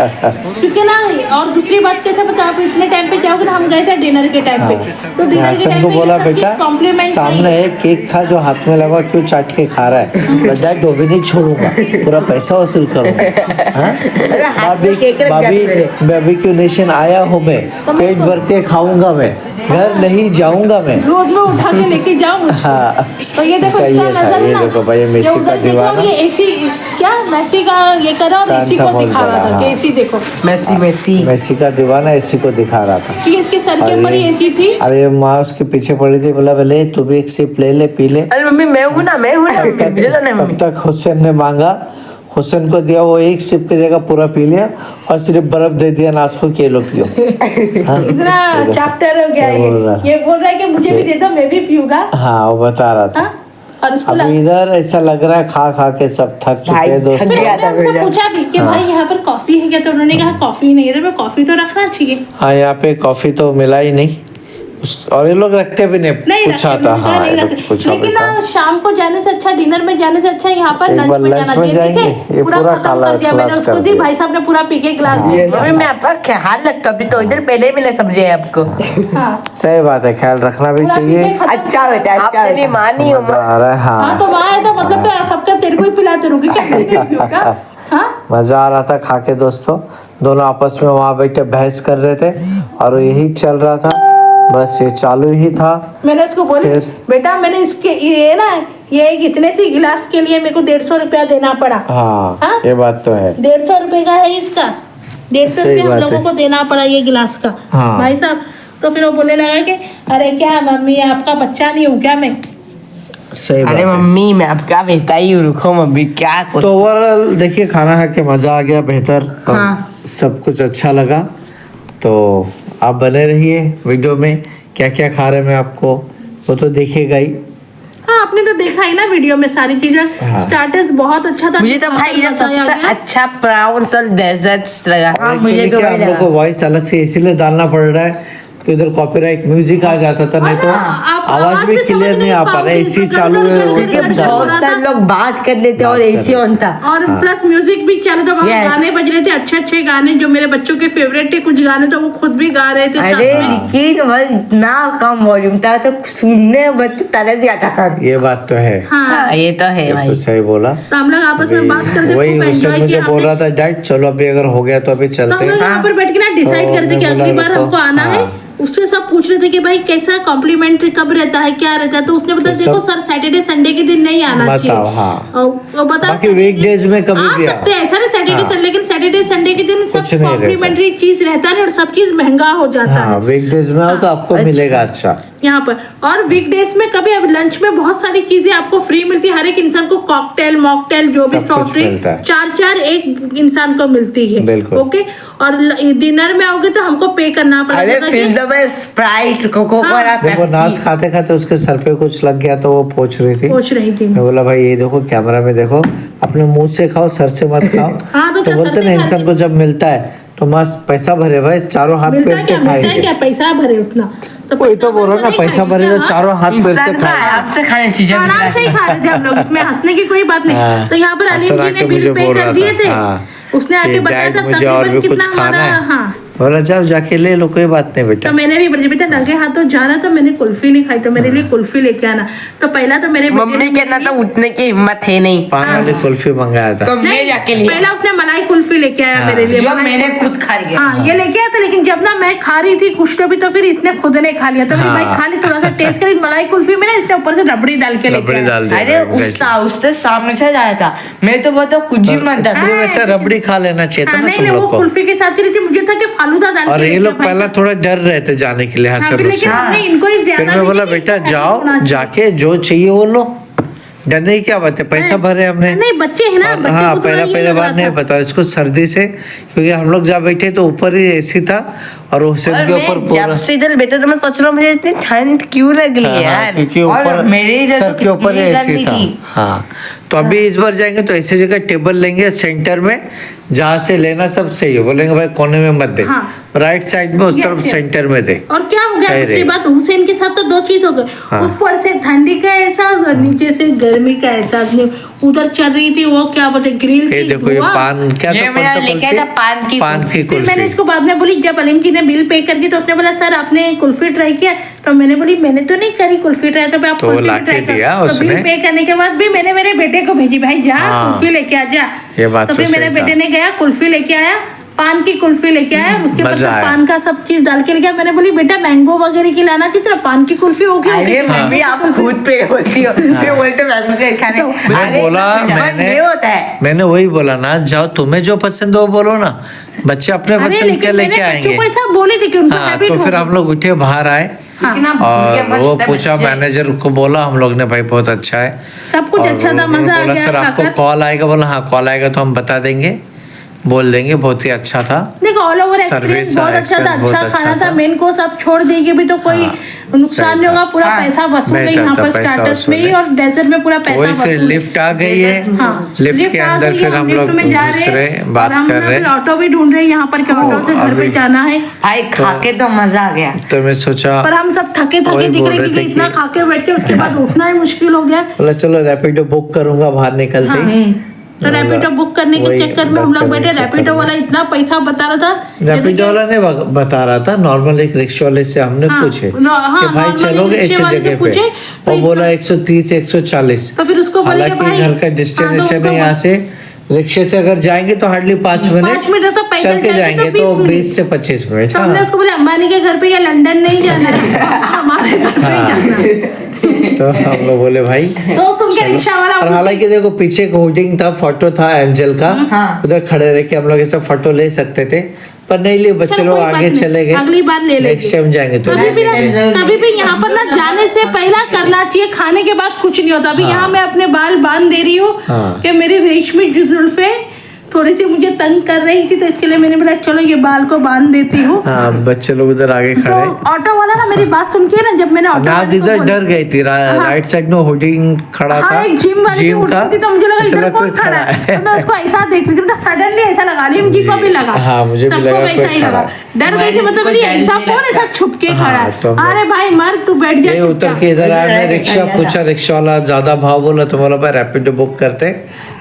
क्योंकि ना और दूसरी बात कैसे पता, आप इतने टाइम पे जाओगे ना, हम गए थे डिनर के टाइम पे, तो डिनर के हसन टाइम को पे बोला ये सब बेटा चीज कॉम्प्लीमेंट सामने एक केक खा जो हाथ में लगा, क्यों चाट के खा रहा है, बजाय दो भी नहीं छोड़ूंगा, पूरा पैसा वसूल करूंगा। हाँ? बाबी क्यों नेशन आया हूँ मैं, पेट भर के खाऊंगा मैं, घर नहीं जाऊंगा मैं। रोज में उठा के लेके जाओ मुझको। हाँ तो ये देखो तो इसका ये था, नजर ये ना, देखो भाई, ये मेसी जो का उधर देख रहा दीवाना। हूँ, ये एसी क्या मेसी का ये करा और एसी को शांता दिखा रहा था मौज कि बना, एसी देखो, मेसी मेसी मेसी का दीवाना इसी को दिखा रहा था। कि इसके सर के और ऊपर ही ये- एसी थी। अरे ये माँ उसके पीछे पड़ी थी, बोला बोले तू भी एक सिप ले ले, पी ले। अरे मम्मी मैं हूँ ना, मैं हूँ ना मम्मी, मुझे तो नहीं तब मम्मी। तक हुसैन ने मांगा, हुसैन को दिया, वो एक सिप की जगह पूरा पी लिया और सिर्फ बर्फ दे दिया नाश्को के लो पियो। हाँ? इतना चैप्टर हो गया क्या बोल रहा है? ये बोल रहा है कि मुझे भी दे दो, मैं भी पीऊंगा। हाँ वो बता रहा था। हाँ? और उसको अब लग- इधर ऐसा लग रहा है खा खा के सब थक चुके भाई, हैं थक दोस्तों। फिर गया हमने था उनसे भैया। पूछा भी कि भाई यहाँ पर कॉफी है क्या, तो उन्होंने कहा कॉफी नहीं है, तो कॉफी तो रखना चाहिए। हाँ यहाँ पे कॉफी तो मिला ही नहीं और ये लोग रखते भी नहीं, नहीं पूछा रखते, था। मैंने कहा हाँ नहीं ये लोग रखते। पूछा भी लेकिन था। ना शाम को जाने से अच्छा, डिनर में जाने से अच्छा यहाँ पर एक लंच बार में लंच जाना में चाहिए। जाएंगे, देखिए, ये पूरा पूरा खत्म खाला कर दिया मैंने, खलास उसको कर दी, दिया। भाई साहब ने पूरा पी के गिलास में दिया। मम्मी मैं आपका ख्याल रखता हूँ, अभी तो इधर पहले भी नहीं समझे आपको। हाँ सही बात है, ख्याल रखना भी पूरा पी के चाहिए। खत्म अच्छा बेटा, अच्छा आपने बेटा। मानी हो मजा आ रहा है। हाँ हाँ तो वहाँ है तो मतलब कि सबका तेरे को ही पिलाते रहोगे क्या, मैं नहीं पीऊंगा? हाँ मजा आ रहा था खा के दोस्तों। दोनों आपस में वहाँ बैठे बहस कर रहे थे और यही चल रहा था, बस ये चालू ही था। मैंने उसको बोली फिर? बेटा मैंने इसके ये ना ये एक इतने सी गिलास के लिए मेरे को 150 रुपया देना पड़ा। हाँ हाँ? ये बात तो है। 150 रुपए का है इसका, 150 सही रुपया हम बात लोगों है। को देना पड़ा ये गिलास का। हाँ। भाई साहब तो फिर वो बोलने लगा कि अरे क्या मम्मी आपका बच्चा नहीं हूँ क्या मैं। सही बात अरे है। मम्मी मैं आपका बेटा ही हूँ, रुको मम्मी क्या तो ओवरऑल देखिए खाना खा के मजा आ गया, बेहतर और हाँ। सब कुछ अच्छा लगा। तो आप बने रहिए वीडियो में, क्या क्या खा रहे हैं मैं आपको वो तो देखिएगा ही। हाँ आपने तो देखा ही ना वीडियो में सारी चीजें। हाँ। स्टार्टर्स बहुत अच्छा था। मुझे तो भाई ये बताया सबसे गया। अच्छा प्राउंस और डेजर्ट्स लगा। और actually क्या हम लोग को वॉइस अलग से इसीलिए डालना पड़ रहा है कि उधर कॉपीराइट म्यूजिक आ जाता था, नहीं तो आप आवाज भी समझ क्लियर नहीं आ पा रहा है। पाओगे, एसी चालू है क्योंकि बहुत सारे लोग बात कर लेते हैं और एसी ऑन था। और प्लस म्यूजिक भी चालू था, वहाँ Yes. गाने बज रहे थे, अच्छे अच्छे गाने जो मेरे बच्चों के फेवरेट थे, कुछ गाने तो वो खुद भी गा रहे थे साथ अरे में। लेकिन वह इतना कम वॉल्यूम था तो सुनने में बच्चे तरह से आता था। ये बात तो है, हाँ ये तो है ये भाई। तो सही बोला। तो हम लोग आपस में बात करते वही खूब उससे एंजॉय मुझे किया बोल हमने। रहा था डैड चलो अभी अगर हो गया तो अभी तो चलते हम लोग हैं। यहाँ पर बैठ के ना डिसाइड तो करते कि मैं अगली बोला बार रुको, हमको आना है। हाँ। उससे सब पूछ रहे थे कि भाई कैसा कॉम्प्लीमेंट्री कब रहता है, क्या रहता है, तो उसने बताया तो देखो सब- सर सैटरडे संडे के दिन नहीं आना चाहिए। बताओ, हाँ। और बता बाकी weekdays में कभी आ भी सकते हैं, ऐसा नहीं सैटरडे हाँ। संडे, लेकिन सैटरडे संडे के दिन सब कुछ नहीं रहता। कॉम्प्लीमेंट्री चीज रहता है और सब चीज महंगा हो जाता हाँ, है वीकडेज में आओ तो आपको मिलेगा अच्छा। यहाँ पर। और वीकडेज में कभी अब लंच में बहुत सारी चीजें आपको फ्री मिलती है, हर एक इंसान को कॉकटेल मॉकटेल जो भी सब सॉफ्ट कुछ ड्रिंक मिलता है। 4 एक इंसान को मिलती है। बिल्कुल। ओके, और डिनर में आओगे तो हमको पे करना अरे पड़ेगा फिर तो मैं स्प्राइट कोको कोला देखो नाश खाते खाते उसके सर पे कुछ लग गया तो वो पूछ रही थी। पूछ रही थी। मैं बोला भाई ये देखो कैमरा में देखो, अपने मुंह से खाओ, सर से मत खाओ। हाँ, तो क्या बोलते सर ना से इंसान खाते? को जब मिलता है तो मस्त पैसा भरे भाई, चारों हाथ मिलता पैर है से क्या, मिलता है खाएंगे। क्या, पैसा भरे उतना तो वही तो बोल रहा ना, नहीं पैसा खाएंगे भरे तो क्या? चारों हाथ पैर से इंसान को आराम खाएंगे। से खाने चीजें आराम से ही खा रहे थे हम लोग, इसमें हंसने की कोई बात नहीं। हाँ। तो यहाँ पर अलीम हंसना जी ने के बिल मुझे पे बोल कर रहा दिए था, थे। हाँ। उसने आके कि बताया था डैड मुझे और भी तकरीबन कुछ कितना खाना हमारा। है। हाँ, बोला जाओ जाके ले लो, कोई बात नहीं बेटा। तो मैंने भी बोला बेटा लगे हाथ तो जाना, तो मैंने कुल्फी नहीं खाई, तो मेरे लिए कुल्फी लेके आना। तो पहला तो मेरे बेटे मम्मी ने कहना था उतने की हिम्मत है नहीं। पान वाली कुल्फी मंगाया था। तो मैं नहीं, जाके लिया पहला उसने मलाई कुल्फी लेके आया हाँ। मेरे लिए, जो मलाई मैंने कुल्फी। खुद खा लिया। हाँ, ये लेके आया था, लेकिन जब ना मैं खा रही थी कुछ तो फिर इसने खुद ने खा लिया। तो मेरी हाँ। भाई खा ली, थोड़ा सा टेस्ट करी मलाई कुल्फी में ना, इसने ऊपर से रबड़ी डाल के लेके रबड़ी आया। डाल अरे उससे सामने से आया था, मैं तो बहुत कुछ ही मत इसलिए वैसे रबड़ी खा लेना चाहिए था हाँ, ना नहीं तुम नहीं, वो लोग को। कुल्फी के साथ ही रही थी, मुझे था कि फालूदा डाल और के ये लेके लोग आया भाई। पहला थोड़ा डर रहे थे जाने के लिए हाँ, हसन फिर लेकिन से। हमने इनको ही ज्यादा फिर मैं भी बोला नहीं बेटा दिया, जाओ होना चाहिए। जाके जो चाहिए वो लो, डरने की क्या बात है, पैसा भरे हमने। नहीं, बच्चे हैं ना, और बच्चे हाँ को थोड़ा पहला ये पहले लग बार रहा नहीं था। पता इसको सर्दी से, क्योंकि हम लोग जहाँ बैठे तो ऊपर ही एसी था और हुसैन और के ऊपर मैं पूरा जब से इधर बैठा तो मैं सोच रहा हूँ मुझे इतनी ठंड क्यों लग रही है हाँ, यार। क्योंकि और ऊपर मेरे इधर सर तो के ऊपर कितनी एसी गर्मी था। थी। हाँ, तो अभी इस बार जाएंगे तो ऐसी जगह टेबल लेंगे सेंटर में, जहाँ से लेना सब सही है। बोलेंगे भाई कोने में मत दे, हाँ। राइट साइड में उस Yes, तरफ yes. सेंटर में दे। और क्या हो गया सही दूसरी रहेगा। बात, हुसैन के साथ तो 2 चीज हो गई। हाँ। ऊपर से ठंडी का एहसास और नीचे से गर्मी का एहसास नहीं। उधर चल रही थी वो क्या बोलते ग्रिल ये की देखो ये धुआं। पान क्या ये था, कौन मेरा सा लेके कुल्फी? आया था पान की पान की फिर मैंने कुल्फी। इसको बाद में बोली, जब अलीम की ने बिल पे कर दी तो उसने बोला सर आपने कुल्फी ट्राई किया, तो मैंने बोली मैंने तो नहीं करी कुल्फी ट्राई, तो आप तो वो कुल्फी लाके ट्राई दिया कर। तो बिल उसने। पे करने के बाद भी मैंने मेरे बेटे को भेजी, भाई जा हाँ। कुल्फी लेके आ जा। ये बात तो तो फिर मेरे सही बेटे कहा। ने गया कुल्फी लेके आया, पान की कुल्फी लेके आया, उसके बाद मजा आया। पान का सब चीज डाल के लेके आया। मैंने बोली बेटा मैंगो वगैरह की लाना चाहिए था, पान की कुल्फी होगी अरे मम्मी आप खुद पे बोलती हो, फिर बोलते मैंगो के खाने। मैंने अरे, बोला बट मैंने ये होता है। मैंने वही बोला ना, जाओ तुम्हें जो पसंद हो बोलो ना, बच्चे अपने अरे पसंद के लेकिन लेके मैंने आएंगे। बच्चों को ऐसा बोली थी कि उनको हाँ, हैबिट तो हो फिर गई। हम लोग उठे बाहर आए लेकिन आप और भूखे वो मस्त पूछा, बच्चे। मैनेजर को बोला हम लोग ने भाई बहुत अच्छा है, सब कुछ और अच्छा था, उन्होंने मजा आ बोला गया सर आपको खाकर। कॉल आएगा, बोला हाँ कॉल आएगा तो हम बता देंगे, बोल देंगे। बहुत ही अच्छा था। देखो ऑल ओवर Service एक्सपीरियंस बहुत अच्छा था, experience बहुत अच्छा अच्छा खाना था। था। मेन कोर्स आप छोड़ देंगे भी तो कोई नुकसान सही नहीं होगा, था। पूरा हाँ, पैसा वसूल है बेहतर यहाँ था, पर पैसा स्टार्टर्स में ही, वसूल है। और डेजर्ट में पूरा पैसा वही फिर वसूल है। लिफ्ट आ गई है, हाँ, लिफ्ट के आ अंदर गई, फिर हम लोग लिफ्ट में जा घुस रहे रहे हैं, बात और हम कर ना रहे। फिर ऑटो भी ढूंढ रहे हैं यहाँ पर कि ऑटो से घर पे अभी- जाना है। भाई खा के तो मजा आ गया। तो मैं सोचा पर हम सब थके थके वही दिख बोल रहे रहे क्योंकि थे इतना कि- खा के बैठ के उसके बाद उठना ही मुश्किल हो गया। बोला चलो रैपिडो बुक करूंगा बाहर निकलते ही। तो रैपिडो बुक करने के वही चक्कर में हम बुक लोग करने बैठे, के चक्कर रैपिडो में। वाला इतना पैसा बता रहा था जैसे कि- रैपिडो वाला ने बता रहा था, नॉर्मल एक रिक्शा वाले से हमने हाँ, पूछे हाँ, कि भाई normal चलोगे एक रिक्शे ऐसी वाले से जगह पे, पूछे, तो वो इतना- बोला 130 140। तो फिर उसको बोले कि हालांकि भाई घर का हाँ, तो डेस्टिनेशन उनको है यहाँ से, रिक्शे से अगर जाएंगे तो हार्डली 5 मिनट 5 मिनट तो पैदल चल के जाएंगे जाएंगे तो तो 20 20 से 25 मिनट। तो हमने हाँ, उसको बोले अंबानी के घर पे या लंदन नहीं जाना है, हमारे घर पे ही जाना है। तो हम लोग बोले भाई तो सुन के रिक्शा वाला और हालांकि देखो पीछे एक होर्डिंग था, फोटो था एंजल का, हाँ। उधर खड़े रह के हम लोग ऐसा फोटो ले सकते थे, पर नहीं लिए, बच्चे चलो, लोग कोई बात आगे नहीं, चले गए। अगली बार ले लेंगे। नेक्स्ट टाइम जाएंगे तो कभी भी लेंगे। कभी भी यहाँ पर ना जाने से पहला करना चाहिए, खाने के बाद कुछ नहीं होता। अभी यहाँ मैं अपने बाल बांध दे रही हूँ हाँ। कि मेरी रेशमी जुल्फे थोड़ी सी मुझे तंग कर रही थी, तो इसके लिए मैंने बोला चलो ये बाल को बांध देती हूँ। हाँ, बच्चे लोग उधर आगे तो खड़े। ऑटो वाला ना मेरी बात सुन के ना, जब मैंने ऑटो नाज वाले को इधर बोला- डर गई थी, राइट साइड में होर्डिंग खड़ा था, हाँ, एक जिम वाले की जिम का, उठी थी, तो मुझे लगा ऐसा इधर कोई कौन खड़ा है, तो मैं उसको ऐसा देख रही थी, तो सडनली ऐसा लगा लिया, मुझे को भी लगा, हाँ, मुझे भी सबको लगा वैसा कोई ही लगा, खड़ा डर गई थी, मतलब कोई मेरी ऐसा डर नहीं कौन ऐसा छुप के हाँ, खड़ा है। तो हम- अरे भाई मर्द तू बैठ जा ये उतर चुपचाप। के इधर आया, मैं रिक्शा पूछा, रिक्शा वाला ज्यादा भाव बोला, तो बोला भाई रैपिडो बुक करते,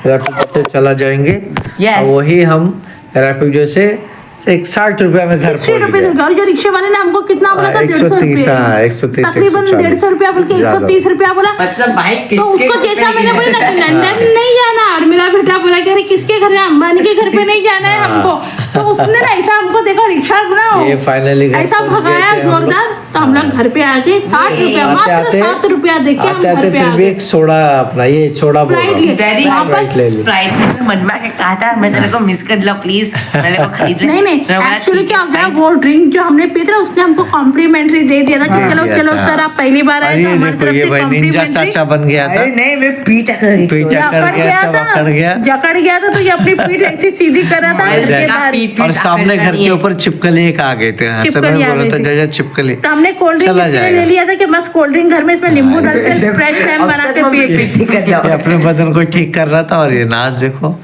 रैपिडो से चला जाएंगे। Yes. और वही हम रैपिडो से 60 रुपया में घर 60 पहुंच रुपए गए। और जो रिक्शे वाले ने हमको कितना बोला था, 130, 150 हाँ, 130, तकरीबन 150 रुपया बोल के 130 रुपया बोला। मतलब भाई तो किसके उसको जैसा मैंने बोला ना कि लंदन नहीं जाना, और मेरा बेटा बोला कि अरे किसके घर है, अंबानी के घर पे नहीं जाना है हमको, तो उसने ना ऐसा हमको देखा रिक्शा बनाओ, ये फाइनली ऐसा भगाया जोरदार, तो हम लोग घर पे आ गए। 60 रुपया, मात्र 7 रुपया दे के हम आते घर आते पे फिर आ भी गए। एक सोडा, अपना ये सोडा बोल रहा Sprite हूँ। लिए। डैडी Sprite ले ली। स्प्राइट मनवा के कहा था मैं तेरे को मिस कर लो प्लीज, मेरे को खरीद ले। नहीं नहीं, तो मैं बोला, एक्चुअली ठीक क्या है, हो गया, Sprite। वो ड्रिंक जो हमने पिया था उसने हमको कॉम्प्लीमेंट्री दे दिया था कि चलो दिया चलो था। सर आप पहली बार आए, अरे तो हमारी देखो तरफ ये से भाई निंजा कॉम्प्लीमेंट्री। चाचा बन गया था, अरे नहीं, मैं पीटा कर रही थी। पीटा कर जकड़ गया, गया सब था, अकड़ गया। जकड़ गया था, तो ये अपनी पीठ ऐसी सीधी कर रहा था, और घर के जगह बाहर। पीठ और सामने घर के ऊपर छिपकली एक आ गए थे, हाँ, छिपकली समय आ बोला गई था थी। जजा छिपकली। तो हमने कोल्ड ड्रिंक चला इसलिए जाएगा। ले लिया था कि बस कोल्ड ड्रिंक घर में इसमें नींबू डालते हैं, फ्रेश लैम बना के पिए। पीटी कर जाओ। ये अपने बदन को ठीक कर रहा था, और ये नाच देखो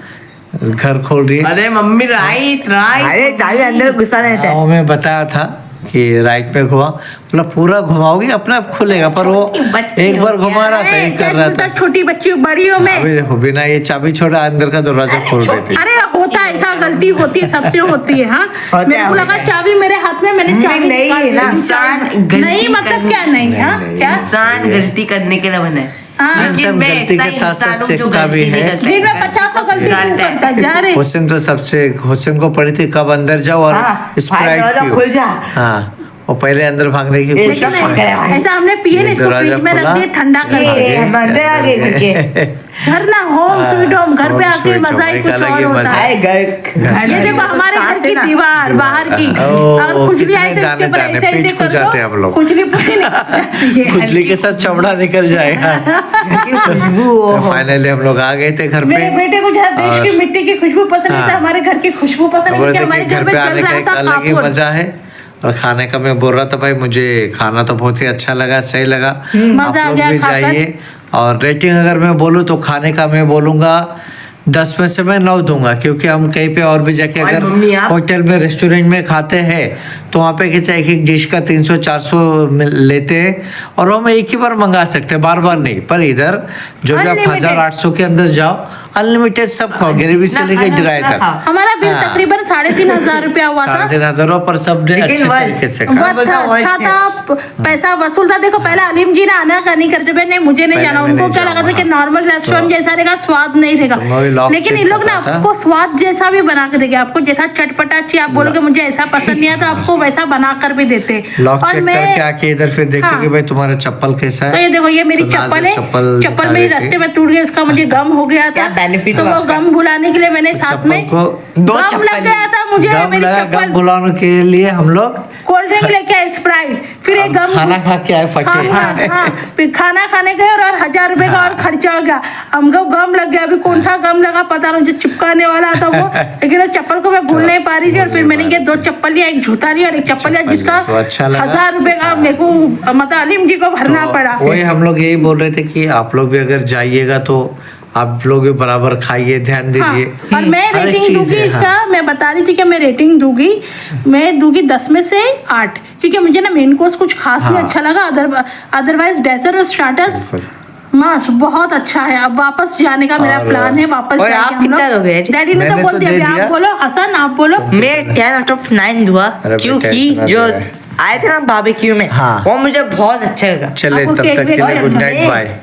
घर खोल रही है। अरे मम्मी राइट राइट। अरे चाबी अंदर घुसा रहता है। हाँ, मैं बताया था कि राइट में घुमा, मतलब पूरा घुमाओगी अपने आप खुलेगा, पर वो बच्ची एक बार हो घुमा रहा था, अरे, ये क्या कर रहा बोलता, था। छोटी बच्ची बड़ी हो मैं। अभी देखो बिना ये चाबी छोड़ा अंदर का दरवाजा खोल रही थी। अरे होता है, ऐसा गलती होती है, सबसे होती है। हाँ, होता मेरे को है, लगा होता है। चाबी मेरे हाथ में, मैंने चाबी नहीं, निकाल ली। ना। इंसान गलती नहीं मतलब करने- क्या नहीं, हाँ नहीं, क्या इंसान गलती करने के लिए बना है। हाँ। लेकिन इंसान मैं गलती ऐसा के साथ साथ इंसान हूँ जो सीखता भी गलती नहीं है। करता। दिन में 50 गलती क्यों करता जा रहे। हुसैन तो सबसे, हुसैन को पड़ी थी कब अंदर जाओ और हाँ, स्प्राइट दरवाजा पियो। खुल जा। हाँ, वो पहले अंदर भागने की ये कोशिश सब की। करे भाई। ऐसा हमने पिए ना, ये इसको दरवाजा फ्रिज में रख खुला। दिए ठंडा कर ये दिए। हम अंदर आ गए करके। घर ना होम स्वीट होम, घर पे home आके sweet मजा home, ही एक कुछ अलग और ही होता मजा है। आए घर ये देखो हमारे घर सास की है ना। दीवार बाहर की, और ओ, खुजली आई कितने तो इसके ऊपर दाने ऐसे ऐसे पीठ खुज कर जाते हैं हम दो, लोग। खुजली पूरी निकल जाती है। खुजली के साथ चमड़ा निकल जाएगा। की खुशबू हो। तो फाइनली हम लोग आ गए थे घर पे। मेरे बेटे को जहाँ देश की मिट्टी की खुशबू पसंद है, हाँ। वैसे हमारे घर की खुशबू पसंद है, बोल क्योंकि रहे थे हमारे कि घर घर में पे चल आने का रहा एक था अलग ही कापुर। मजा है। और खाने का मैं बोल रहा था भाई मुझे खाना तो बहुत ही अच्छा लगा, सही लगा। आप मजा आ लोग गया भी खाकर। जाइए। और रेटिंग अगर मैं बोलूँ तो खाने का मैं बोलूँगा 10 में से मैं 9 दूंगा, क्योंकि हम कहीं पे और भी जाके और अगर मम्मी आप? होटल में रेस्टोरेंट में खाते हैं तो वहाँ पे क्या एक एक डिश का 300-400 लेते हैं, और हम एक ही बार मंगा सकते हैं, बार बार नहीं। पर इधर जो भी आप Unlimited। 1800 के अंदर जाओ, अनलिमिटेड सब खाओ, ग्रेवी से लेके ड्राई तक। हमारा बिल हाँ। तकरीबन 3500 रुपया हुआ था। 3500 पर सब ने लेकिन अच्छे वह- तरीके से बहुत खाया। था, अच्छा था, पैसा वसूल था। देखो पहले अलीम जी ने आना का नहीं करते, नहीं मुझे नहीं पहले जाना, मैं उनको नहीं क्या लगा था जाऊँगा, कि नॉर्मल रेस्टोरेंट तो- जैसा रहेगा, स्वाद नहीं तो मैं भी रहेगा। लॉक लेकिन चेक इन लोग ना करता था। आपको स्वाद जैसा भी बना के देंगे, आपको जैसा चटपटा चाहिए, आप बोलोगे मुझे ऐसा पसंद नहीं आता, आपको वैसा बना कर भी देते हैं। लॉक और चेक मैं करके आके इधर फिर देखे हाँ। कि भाई तुम्हारा चप्पल कैसा है। तो ये देखो ये मेरी तो नाज़ चप्पल है, चप्पल चप्पल दिखा मेरी रही थी। रास्ते में टूट गई, उसका मुझे गम हो गया था। क्या benefit तो हुआ वो आपका? गम भुलाने के लिए मैंने साथ चप्पल में को दो गम चप्पल लग गया था मुझे, गम मेरी लगा, चप्पल गम बुलाने के लिए हम लोग कोल्ड ड्रिंक लेके आए, स्प्राइट, फिर एक गम खाना खा के आए फटे। हाँ, फिर खाना खाने गए और 1000 रुपए का और खर्चा हो गया। हमको गम लग गया, अभी कौन सा गम लगा पता नहीं, जो चिपकाने वाला था वो। लेकिन वो चप्पल को मैं भूल नहीं पा रही थी, और फिर मैंने ये 2 चप्पल लिया, एक जूता लिया और एक चप्पल लिया, जिसका तो अच्छा लगा। 1000 रुपए का मेरे को मतलब अलीम जी को भरना पड़ा। वही हम लोग यही बोल रहे थे कि आप लोग भी अगर जाइएगा तो आप लोग भी बराबर खाइए, ध्यान हाँ, दीजिए। और मैं हर एक रेटिंग चीज़ दूंगी है, इसका, हाँ। मैं बता रही थी कि मैं रेटिंग दूंगी, मैं दूंगी 10 में से 8, क्योंकि मुझे ना मेन कोर्स कुछ खास नहीं हाँ। अच्छा लगा, अदरवाइज डेजर्ट और स्टार्टर्स मस्त बहुत अच्छा है। अब वापस जाने का मेरा और- प्लान है, वापस और जाएंगे आप हम कितना लोग। दोगे? डैडी ने तो मैंने बोल तो दिया, दे अभी दिया। आप बोलो, हसन आप बोलो। मैं 10/9 दूंगा, अरे बेटा, क्योंकि इतना जो दे रहा आए थे ना बारबेक्यू में, हाँ। वो मुझे बहुत अच्छा लगा। चले आपको तब केक तक के वेक लिए गुड अच्छा नाइट, है? बाय।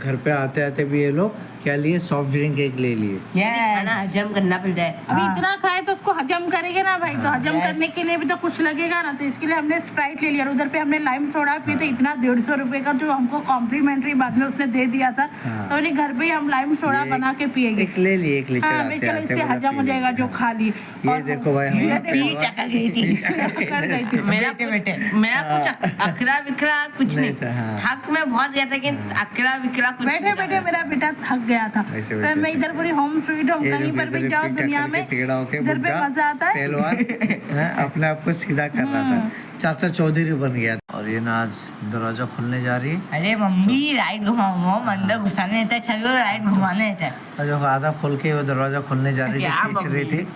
घर पे आते आते भी ये लोग क्या लिए, सॉफ्ट ड्रिंक एक ले लिए। खाना हजम करना पड़ता है। अभी इतना खाए तो उसको हजम करेंगे ना भाई, तो हजम करने के लिए भी तो कुछ लगेगा ना, तो इसके लिए हमने स्प्राइट ले लिया। और उधर पे हमने लाइम सोडा पिए, तो इतना 150 रुपए का जो हमको कॉम्प्लीमेंट्री बाद में उसने दे दिया था, तो उन्हें घर पे ही हम लाइम सोडा बना के पिएंगे। एक ले लिए, एक लीटर हाँ आते मैं चलो आते इससे बोला हजम हो पी जाएगा जो खा ली। ये देखो भाई, ये हमारा देखो, पेट चका गई थी। कर गई थी। मेरा कुछ अखरा विखरा कुछ नहीं नहीं था, हाँ। थक में बहुत गया था, लेकिन अखरा विखरा कुछ बैठे नहीं बैठे मेरा बेटा थक गया था। बैठे फिर बैठे मैं इधर पूरी होम स्वीट होम, ये कहीं जो पर भी इधर जाओ पीटा दुनिया करके में, तिगड़ा होके इधर पे बुड्ढा मजा आता है। पहलवान हैं, अपने आप को सीधा कर रहा था, चाचा चौधरी बन गया। और ये ना आज दरवाजा खुलने जा रही है, अरे मम्मी राइट घुमाओ, मम अंदर घुसाने रहता है, चलो राइट घुमाने रहता है। और जो आधा खोल के वो दरवाजा खुलने जा रही थी, क्या खींच रही मम्मी? थी।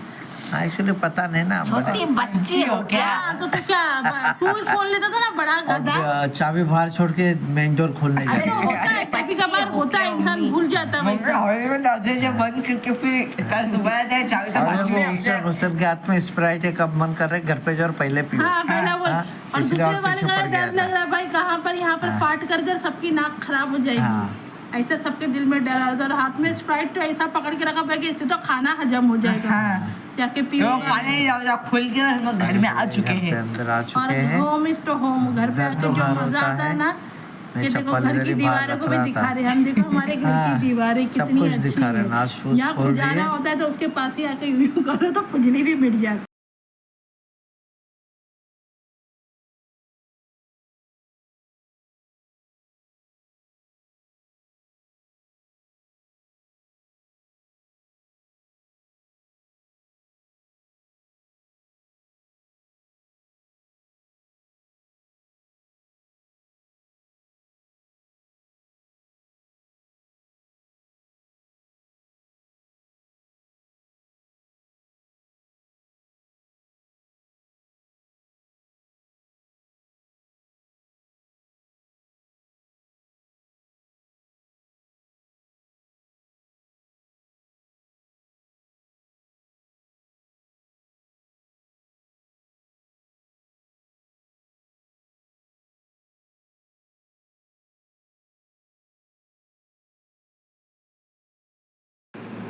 एक्चुअली पता नहीं ना, छोटी बच्ची हो क्या? हाँ, तो क्या तू ही खोल लेता था ना, बड़ा गधा। अब चाबी बाहर छोड़ के मेन डोर खोलने जा अरे रही होता है, कभी कभार होता है, इंसान भूल जाता है वैसे। हमारे में दरवाजे बंद करके फिर कल सुबह आता है, चाबी तो बाजू में अपने उसके हाथ में स्प्राइट है, कब मन कर रहा है घर पे जाओ और पहले पियो। हाँ पहला वो। हाँ, और इसलिए दूसरे और वाले पीछे का पड़ गया डर लग था। रहा है भाई, कहाँ पर यहाँ पर फाट कर जर सबकी नाक खराब हो जाएगी। हाँ। ऐसा सबके दिल में डर आता है। और हाथ में स्प्राइट तो ऐसा पकड़ के रखा कि इससे तो खाना हजम हो जाएगा। जाके पियो। तो पानी जाओ खुल के हम घर में आ चुके घर पे हैं। अंदर आ और चुके हैं। होम इज तो होम, घर पे घर आके तो जो घर मजा होता आता है है। ना, मैं ये देखो चप्पल घर इधर की ही बाहर दीवारों को रख भी रहा दिखा था। रहे हैं हम। देखो हमारे घर हाँ, की दीवारें सब कितनी कुछ अच्छी दिखा रहे हैं। आज है। शूज यहाँ खोल खुजाना दिए। होता है तो उसके पास ही आके यूं करो तो खुजली भी मिट जाती है।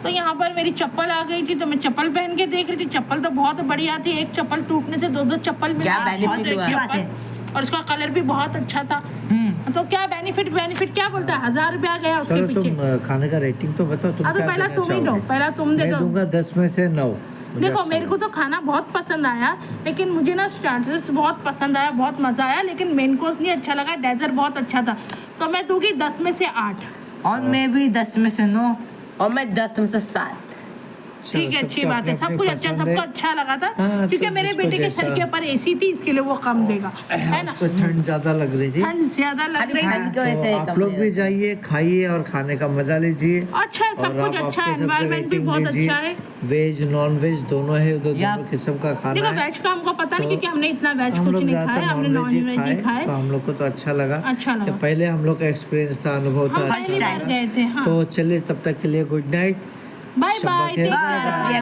तो यहाँ पर मेरी चप्पल आ गई थी, तो मैं चप्पल पहन के देख रही थी। चप्पल तो बहुत बढ़िया थी, एक चप्पल टूटने से दो चप्पल मिल क्या गई। benefit बहुत हुआ? अच्छी बात है। और उसका कलर भी बहुत अच्छा था। तो क्या बेनिफिट क्या बोलता है, 1000 रुपया गया उसके चलो पीछे। तुम खाने का रेटिंग तो बताओ, तुम हाँ, तो क्या पहला देना तुम ही दो, चाहोगे? पहला तुम दे मैं दो। दूंगा 10 में से 9। देखो मेरे को तो खाना बहुत पसंद आया, लेकिन मुझे ना स्टार्टर्स बहुत पसंद आया, बहुत मजा आया, लेकिन मेन कोर्स नहीं अच्छा लगा, डेजर्ट बहुत अच्छा था। तो मैं दूंगी 10 में से 8। और मैं भी 10 में से 9 और मैं 10 में से 7। ठीक है, अच्छी सबके बात है, सब अपने कुछ अपने अच्छा, पसंद है। सबको अच्छा लगा था। हाँ, क्योंकि तो मेरे जिसको बेटे के सर जैसा- के ऊपर एसी थी, इसके लिए वो कम देगा, है ना। उसको ठंड ज्यादा लग रही थी। ठंड ज्यादा लग रही ठंड है। की वजह से तो आप कम लोग देगा। भी जाइए, खाइए और खाने का मजा लीजिए। अच्छा है, सब और कुछ आप अच्छा है, आपके सबसे एनवायरनमेंट भी rating बहुत दीजिए। अच्छा है। वेज नॉन वेज दोनों है उधर, या- दोनों किस्म का खाना देखो है। वेज का हमको पता नहीं, तो क्योंकि हमने इतना वेज हम कुछ लोग नहीं ज्यादातर खाया, हमने नॉन नॉन वेज ही खाए। तो हम लोग को तो अच्छा लगा। अच्छा लगा। तो पहले हम लोग का एक्सपीरियंस था, अनुभव हम था, पहली अच्छा बार लगा। गए थे। हाँ, तो चलिए तब तक के लिए गुड नाइट। बाय शब्बा बाय, के- टेक केयर।